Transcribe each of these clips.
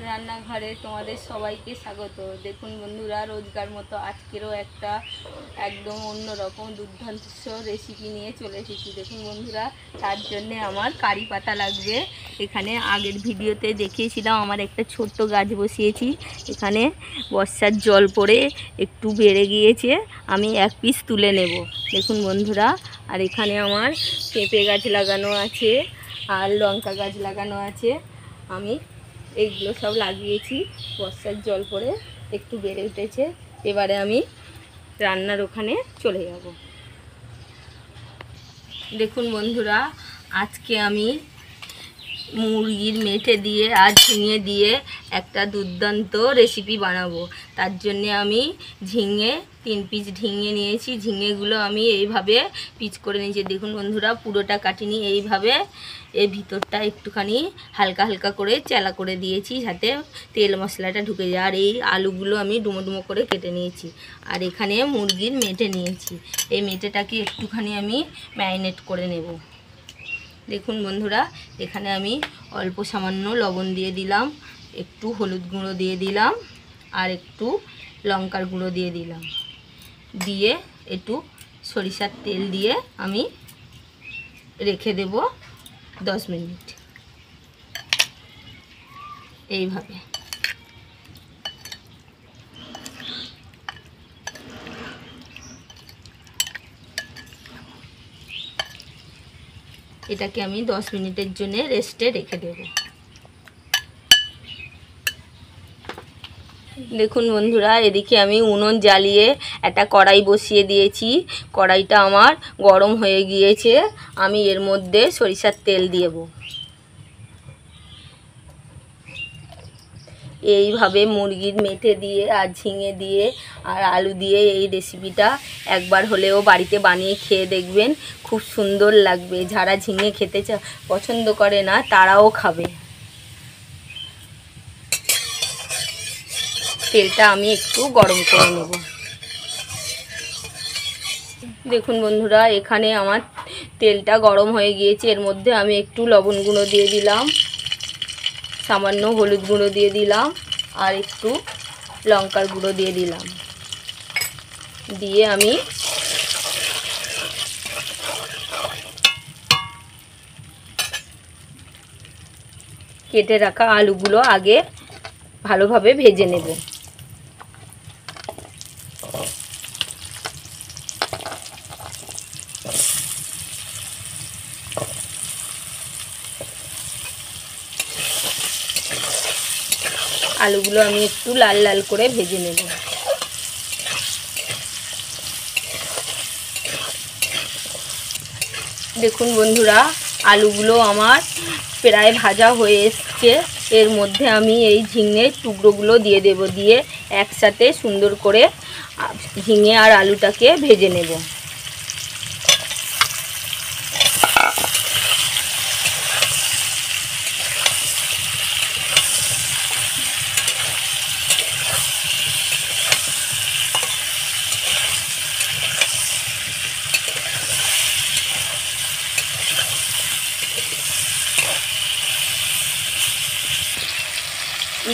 রান্নাঘরে তোমাদের সবাইকে স্বাগত। দেখুন বন্ধুরা, রোজকার মতো আজকেরও একটা একদম অন্যরকম দুর্দান্ত রেসিপি নিয়ে চলে এসেছি। দেখুন বন্ধুরা, তার জন্যে আমার কারি পাতা লাগবে। এখানে আগের ভিডিওতে দেখিয়েছিলাম আমার একটা ছোট্ট গাছ বসিয়েছি, এখানে বর্ষার জল পড়ে একটু বেড়ে গিয়েছে, আমি এক পিস তুলে নেব। দেখুন বন্ধুরা, আর এখানে আমার পেঁপে গাছ লাগানো আছে আর লঙ্কা গাছ লাগানো আছে। আমি এইগুলো সব লাগিয়েছি, বর্ষার জল পড়ে একটু বেড়ে উঠেছে। এবারে আমি রান্নার ওখানে চলে যাব। দেখুন বন্ধুরা, আজকে আমি মুরগির মেটে দিয়ে আর ঝিঙে দিয়ে একটা দুর্দান্ত রেসিপি বানাবো। তার জন্যে আমি 3 পিস ঝিঙে নিয়েছি। ঝিঙেগুলো আমি এইভাবে পিচ করে নিয়েছি। দেখুন বন্ধুরা, পুরোটা কাটিনি, এইভাবে এর ভিতরটা একটুখানি হালকা হালকা করে চেলা করে দিয়েছি যাতে তেল মশলাটা ঢুকে যায়। আর এই আলুগুলো আমি ডুমো ডুমো করে কেটে নিয়েছি। আর এখানে মুরগির মেটে নিয়েছি, এই মেটেটাকে একটুখানি আমি ম্যারিনেট করে নেব। দেখুন বন্ধুরা, এখানে আমি অল্প সামান্য লবণ দিয়ে দিলাম, একটু হলুদ গুঁড়ো দিয়ে দিলাম আর একটু লঙ্কার গুঁড়ো দিয়ে দিলাম, দিয়ে একটু সরিষার তেল দিয়ে আমি রেখে দেব 10 মিনিট এইভাবে। এটাকে আমি 10 মিনিটের জন্য রেস্টে রেখে দেব। দেখুন বন্ধুরা, এদিকে আমি উনুন জ্বালিয়ে একটা কড়াই বসিয়ে দিয়েছি। কড়াইটা আমার গরম হয়ে গিয়েছে, আমি এর মধ্যে সরিষার তেল দেব। এইভাবে মুরগির মেটে দিয়ে আর ঝিঙে দিয়ে আর আলু দিয়ে এই রেসিপিটা একবার হলেও বাড়িতে বানিয়ে খেয়ে দেখবেন, খুব সুন্দর লাগবে। যারা ঝিঙে খেতে পছন্দ করে না তারাও খাবে। তেলটা আমি একটু গরম করে নেব। দেখুন বন্ধুরা, এখানে আমার তেলটা গরম হয়ে গিয়েছে। এর মধ্যে আমি একটু লবণ গুঁড়ো দিয়ে দিলাম, সামান্য হলুদ গুঁড়ো দিয়ে দিলাম আর একটু লঙ্কার গুঁড়ো দিয়ে দিলাম। দিয়ে আমি কেটে রাখা আলুগুলো আগে ভালোভাবে ভেজে নেব। আলুগুলো আমি একটু লাল লাল করে ভেজে নেব। দেখুন বন্ধুরা, আলুগুলো আমার প্রায় ভাজা হয়ে এসছে। এর মধ্যে আমি এই ঝিঙের টুকরোগুলো দিয়ে দেব, দিয়ে একসাথে সুন্দর করে ঝিঙে আর আলুটাকে ভেজে নেব।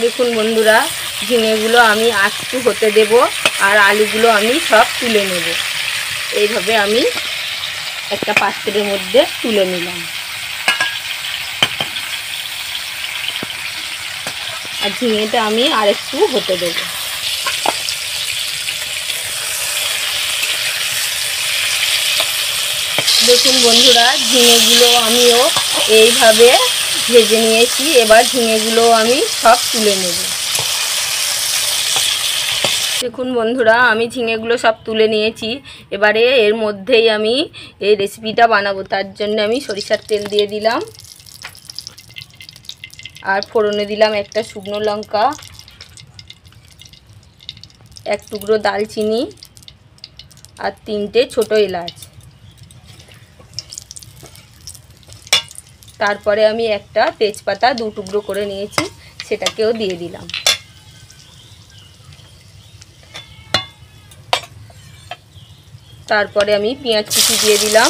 দেখুন বন্ধুরা, ঝিঙেগুলো আমি একটু হতে দেব আর আলুগুলো আমি সব তুলে নেব। এইভাবে আমি একটা পাত্রের মধ্যে তুলে নিলাম। আর ঝিঙেটা আমি আরেকটু হতে দেব। দেখুন বন্ধুরা, ঝিঙেগুলো আমিও এইভাবে ভেজে নিয়েছি। এবার ঝিঙেগুলো আমি সব তুলে নেব। দেখুন বন্ধুরা, আমি ঝিঙেগুলো সব তুলে নিয়েছি। এবারে এর মধ্যেই আমি এই রেসিপিটা বানাবো। তার জন্য আমি সরিষার তেল দিয়ে দিলাম আর ফোড়নে দিলাম একটা শুকনো লঙ্কা, এক টুকরো দালচিনি আর 3টে ছোট এলাচ। তারপরে আমি একটা তেজপাতা 2 টুকরো করে নিয়েছি, সেটাকেও দিয়ে দিলাম। তারপরে আমি পেঁয়াজ কুচি দিয়ে দিলাম,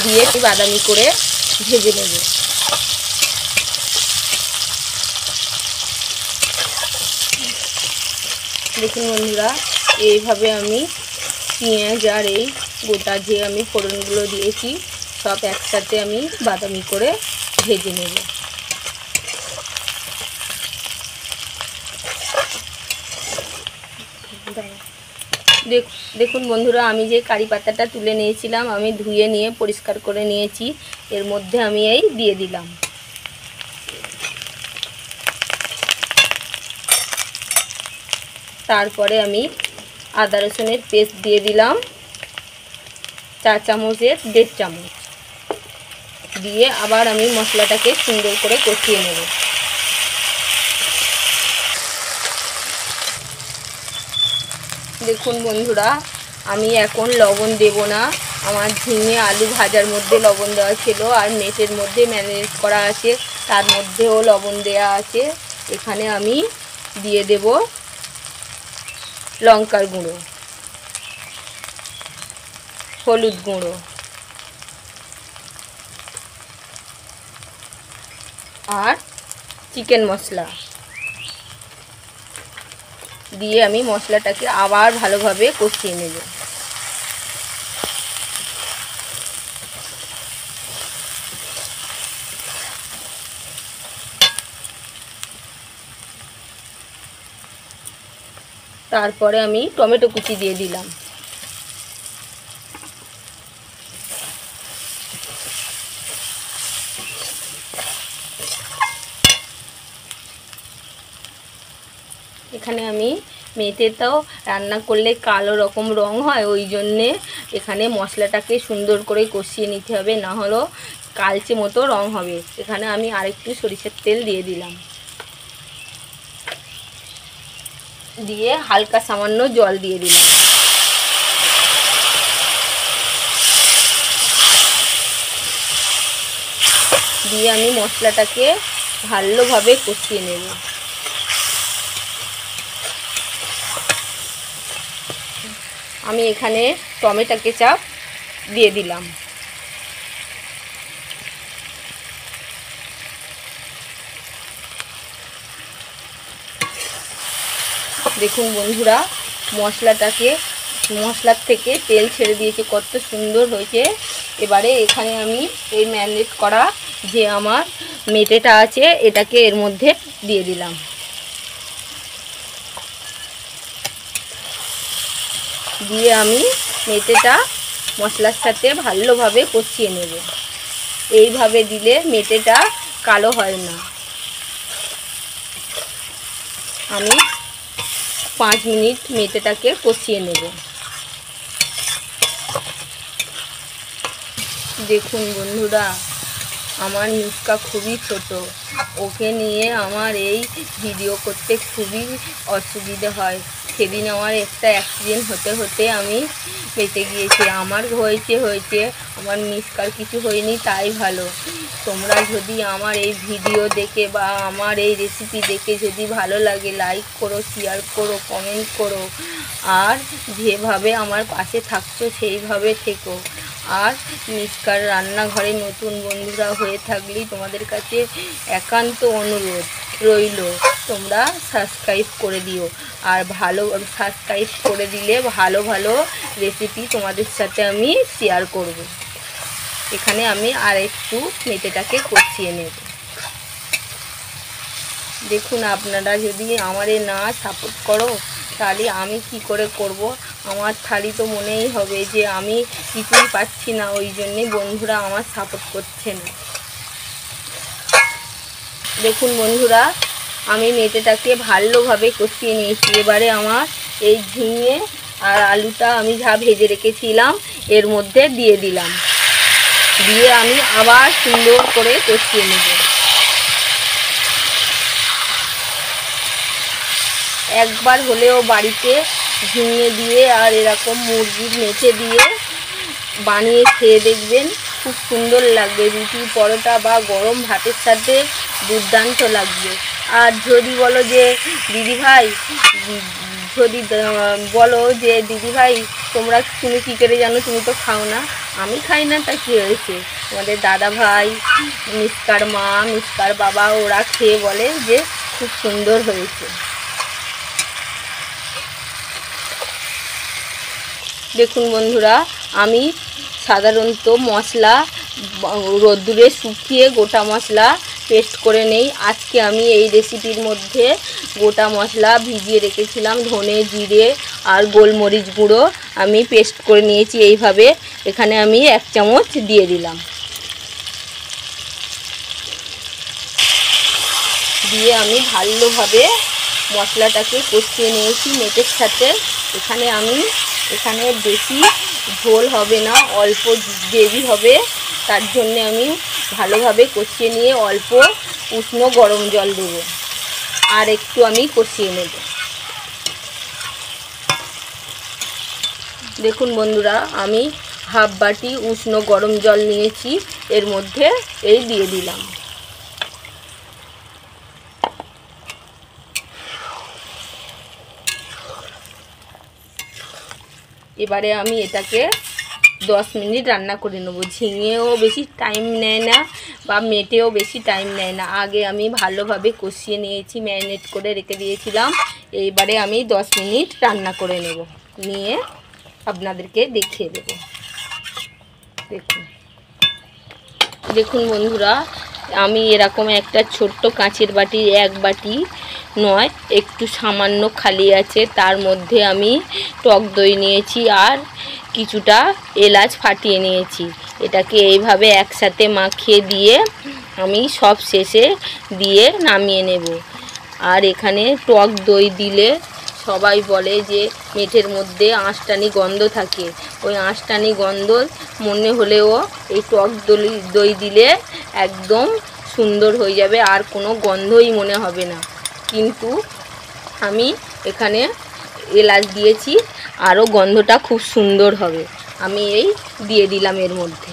দিয়ে বাদামি করে ভেজে নেব। দেখুন বন্ধুরা, এইভাবে আমি পেঁয়াজ আর এই গোটা যে আমি ফোড়নগুলো দিয়েছি সব একসাথে আমি বাদামি করে ভেজে নেব। দেখুন বন্ধুরা, আমি যে কারি পাতাটা তুলে নিয়েছিলাম আমি ধুয়ে নিয়ে পরিষ্কার করে নিয়েছি, এর মধ্যে আমি এই দিয়ে দিলাম। তারপরে আমি আদা রসুনের পেস্ট দিয়ে দিলাম 4 চামচের 1.5 চামচ দিয়ে আবার আমি মশলাটাকে সুন্দর করে কষিয়ে নেব। দেখুন বন্ধুরা, আমি এখন লবণ দেব না। আমার ঝিঙে আলু ভাজার মধ্যে লবণ দেওয়া ছিল আর মেটের মধ্যে ম্যারিনেট করা আছে, তার মধ্যেও লবণ দেওয়া আছে। এখানে আমি দিয়ে দেব লঙ্কার গুঁড়ো, হলুদ গুঁড়ো আর চিকেন মশলা দিয়ে আমি মশলাটাকে আবার ভালোভাবে কষিয়ে নেব। তারপরে আমি টমেটো কুচি দিয়ে দিলাম। এখানে আমি মেটেটাও রান্না করলে কালো রকম রং হয়, ওই জন্যে এখানে মশলাটাকে সুন্দর করে কষিয়ে নিতে হবে, না হলেও কালচে মতো রং হবে। এখানে আমি আরেকটু সরিষার তেল দিয়ে দিলাম, দিয়ে হালকা সামান্য জল দিয়ে দিলাম। দিয়ে আমি মশলাটাকে ভালোভাবে কষিয়ে নেব। আমি এখানে টমেটো কেচাপ দিয়ে দিলাম। দেখুন বন্ধুরা, মশলার থেকে তেল ছেড়ে দিয়েছে, কত সুন্দর হয়েছে। এবারে এখানে আমি এই ম্যারিনেট করা যে আমার মেটেটা আছে এটাকে এর মধ্যে দিয়ে দিলাম। দিয়ে আমি মেটেটা মশলার সাথে ভালোভাবে কষিয়ে নেব। এইভাবে দিলে মেটেটা কালো হয় না। আমি 5 মিনিট মেটেটাকে কষিয়ে নেব। দেখুন বন্ধুরা, আমার মিষ্কা খুবই ছোট, ওকে নিয়ে আমার এই ভিডিও করতে খুবই অসুবিধা হয়। সেদিন আমার একটা অ্যাক্সিডেন্ট হতে আমি বেঁচে গিয়েছি। আমার হয়েছে আমার মিষ্কার কিছু হয়নি, তাই ভালো। তোমরা যদি আমার এই ভিডিও দেখে বা আমার এই রেসিপি দেখে যদি ভালো লাগে, লাইক করো, শেয়ার করো, কমেন্ট করো, আর যেভাবে আমার পাশে থাকছো সেইভাবে থেকো। আর মিষ্কার রান্নাঘরে নতুন বন্ধুরা হয়ে থাকলেই তোমাদের কাছে একান্ত অনুরোধ রইল, তোমরা সাবস্ক্রাইব করে দিও। আর সাবস্ক্রাইব করে দিলে ভালো ভালো রেসিপি তোমাদের সাথে আমি শেয়ার করব। এখানে আমি আর একটু মেটেটাকে কষিয়ে নেব। দেখুন, আপনারা যদি আমারে না সাপোর্ট করো তাহলে আমি কি করে করব। আমার থালি তো মনেই হবে যে আমি কিছুই পাচ্ছি না, ওই জন্যে বন্ধুরা আমার সাপোর্ট করছে না। দেখুন বন্ধুরা, আমি মেটেটাকে ভালোভাবে কষিয়ে নিয়েছি। এবারে আমার এই ঝিঙে আর আলুটা আমি যা ভেজে রেখেছিলাম এর মধ্যে দিয়ে দিলাম, দিয়ে আমি আবার সুন্দর করে কষিয়ে নেব। একবার হলেও বাড়িতে ঝিঙে দিয়ে আর এরকম মুরগির মেটে দিয়ে বানিয়ে খেয়ে দেখবেন, খুব সুন্দর লাগবে। রুটি, পরোটা বা গরম ভাতের সাথে দুর্দান্ত লাগবে। আর যদি বলো যে দিদিভাই তোমরা তুমি কী করে জানো, তুমি তো খাও না, আমি খাই না তা কী হয়েছে, আমাদের দাদা ভাই, মিসকার মা, মিসকার বাবা ওরা খেয়ে বলে যে খুব সুন্দর হয়েছে। দেখুন বন্ধুরা, আমি সাধারণত মশলা রোদ্দুরে শুকিয়ে গোটা মশলা পেস্ট করে নেই। আজকে আমি এই রেসিপির মধ্যে গোটা মশলা ভিজিয়ে রেখেছিলাম, ধনে, জিরে আর গোলমরিচ গুঁড়ো আমি পেস্ট করে নিয়েছি এইভাবে। এখানে আমি 1 চামচ দিয়ে দিলাম, দিয়ে আমি ভালোভাবে মশলাটাকে কষিয়ে নিয়েছি মেটের সাথে। এখানে বেশি ঝোল হবে না, অল্প গ্রেভি হবে, তার জন্য আমি ভালোভাবে কষিয়ে নিয়ে অল্প উষ্ণ গরম জল দেব, আর একটু আমি কষিয়ে নেব। দেখুন বন্ধুরা, আমি হাফ বাটি উষ্ণ গরম জল নিয়েছি, এর মধ্যে এই দিয়ে দিলাম। এবারে আমি এটাকে 10 মিনিট রান্না করে নেব। ঝিঙেও বেশি টাইম নেয় না বা মেটেও বেশি টাইম নেয় না। আগে আমি ভালোভাবে কষিয়ে নিয়েছি, ম্যারিনেট করে রেখে দিয়েছিলাম। এইবারে আমি 10 মিনিট রান্না করে নেব, নিয়ে আপনাদেরকে দেখিয়ে দেব। দেখুন বন্ধুরা, আমি এরকম একটা ছোট্ট কাঁচের বাটি, 1 বাটি নয়, একটু সামান্য খালি আছে, তার মধ্যে আমি টক দই নিয়েছি আর কিছুটা এলাচ ফাটিয়ে নিয়েছি। এটাকে এইভাবে একসাথে মাখিয়ে দিয়ে আমি সব শেষে দিয়ে নামিয়ে নেব। আর এখানে টক দই দিলে সবাই বলে যে মেটের মধ্যে আঁশটানি গন্ধ থাকে, ওই আঁশটানি গন্ধ মনে হলেও এই টক দই দিলে একদম সুন্দর হয়ে যাবে, আর কোনো গন্ধই মনে হবে না। কিন্তু আমি এখানে এলাচ দিয়েছি, আরও গন্ধটা খুব সুন্দর হবে। আমি এই দিয়ে দিলাম এর মধ্যে।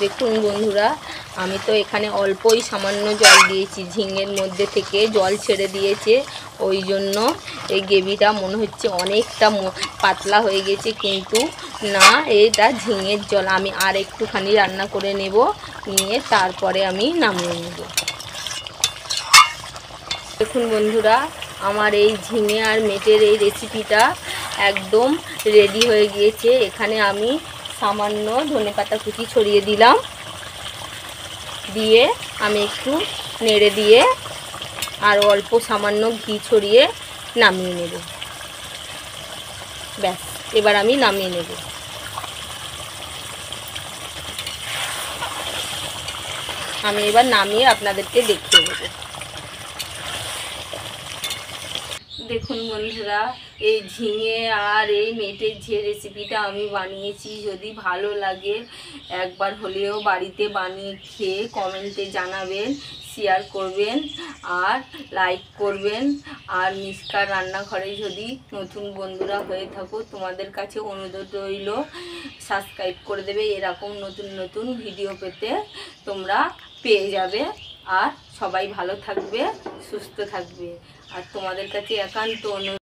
দেখুন বন্ধুরা, আমি তো এখানে অল্পই সামান্য জল দিয়েছি, ঝিঙের মধ্যে থেকে জল ছেড়ে দিয়েছে, ওই জন্য এই গ্রেভিটা মনে হচ্ছে অনেকটা পাতলা হয়ে গেছে, কিন্তু না, এটা ঝিঙের জল। আমি আর একটুখানি রান্না করে নেব, নিয়ে তারপরে আমি নামিয়ে নেব। দেখুন বন্ধুরা, আমার এই ঝিঙে আর মেটের এই রেসিপিটা একদম রেডি হয়ে গিয়েছে। এখানে আমি সামান্য ধনেপাতা কুচি ছড়িয়ে দিলাম, দিয়ে আমি একটু নেড়ে দিয়ে আর অল্প সামান্য ঘি ছড়িয়ে নামিয়ে নেব। ব্যাস, এবার আমি নামিয়ে নেব। আমি এবার নামিয়ে আপনাদেরকে দেখিয়ে দেবো। দেখুন বন্ধুরা, এই ঝিঙে আর এই মেটের যে রেসিপিটা আমি বানিয়েছি, যদি ভালো লাগে একবার হলেও বাড়িতে বানিয়ে খেয়ে কমেন্টে জানাবেন, শেয়ার করবেন আর লাইক করবেন। আর মিসকার রান্নাঘরে যদি নতুন বন্ধুরা হয়ে থাকো, তোমাদের কাছে অনুরোধ রইল সাবস্ক্রাইব করে দেবে, এরকম নতুন নতুন ভিডিও পেতে তোমরা পেয়ে যাবে। আর সবাই ভালো থাকবে, সুস্থ থাকবে। আর তোমাদের কাছে একান্ত অনুরোধ